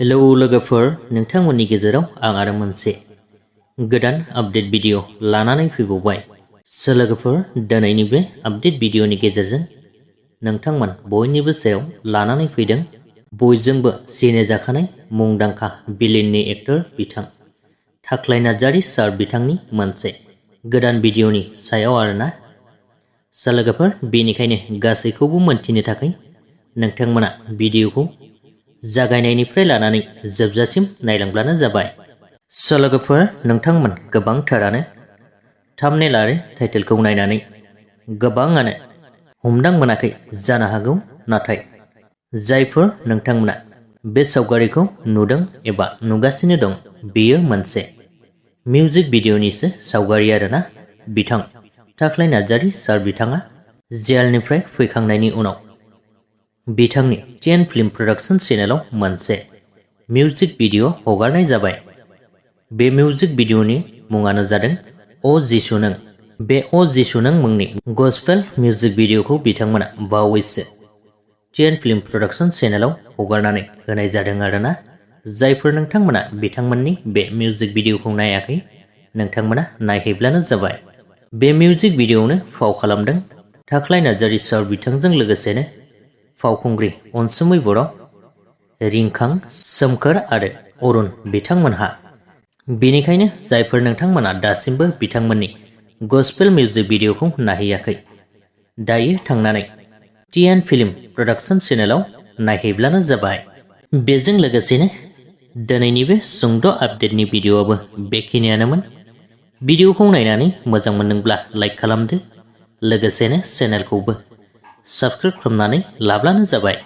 Hello लोगोफोर, नोंथांमोननि गेजेराव आं आरो मोनसे गोदान आपडेट भिडिअ लानानै फैबावबाय। लोगोफोर, दिनैनि बे आपडेट भिडिअनि गेजेरजों नोंथांमोन बयनिबो सायाव लानानै फैदों बयजोंबो सिनायजाखानाय मुंदांखा भिलेननि एक्टर बिथां थाख्लाइ नार्जारी सार बिथांनि मोनसे गोदान भिडिअनि सायाव आरोना। लोगोफोर, बेनिखायनो गासैखौबो मोनथिनो थाखाय नोंथांमोना भिडिअखौ जागायनायनिफ्राय लानानै जोबजासिम नायलांब्लानो जाबाय। लोगोफोर, नोंथांमोन गोबांथारानो थाम्बनेल आरो टाइटेलखौ नायनानै गोबाङानो हमदां मोनाखै जानो हागौ, नाथाय जायफोर नोंथांमोना बे सावगारिखौ नुदों एबा नुगासिनो दं, बेयो मोनसे मिउजिक भिडिअनिसो सावगारि आरोना। बिथां थाख्लाइ नार्जारी सार बिथाङा जेलनिफ्राय फैखांनायनि उनाव बिथांनि BodoFlim प्रडाक्शन चेनेलाव मोनसे मिउजिक भिडिअ हगारनाय जाबाय। बे मिउजिक भिडिअनि मुङानो जादों अ जिसु नों। बे अ जिसु नों मुंनि गस्पेल मिउजिक भिडिअखौ बिथांमोना बावैसो BodoFlim प्रडाक्शन चेनेलाव हगारनानै होनाय जादों आरोना। जायफोर नोंथांमोना बिथांमोननि बे मिउजिक भिडिअखौ नायाखै, नोंथांमोना नायहैब्लानो जाबाय। बे मिउजिक भिडिअआवनो फाव खालामदों थाख्लाइ नार्जारी सार बिथांजों लोगोसेनो फावखुंग्रि अनसुमै बर', रिंखां, सोमखोर आरो अरुण बिथांमोनहा। बेनिखायनो जायफोर नोंथांमोना दासिमबो बिथांमोननि गस्पेल मिउजिक भिडिअखौ नायहैयाखै, दायो थांनानै BodoFlim प्रडाक्शन चेनेलाव नायहैब्लानो जाबाय। बेजों लोगोसेनो दिनैनि बे सुंद' आपडेटनि भिडिअआबो बेखिनियानोमोन। भिडिअखौ नायनानै मोजां मोनदोंब्ला लाइक खालामदो, लोगोसेनो चेनेलखौबो साबस्क्राइब खालामनानै लाब्लानो जाबाय।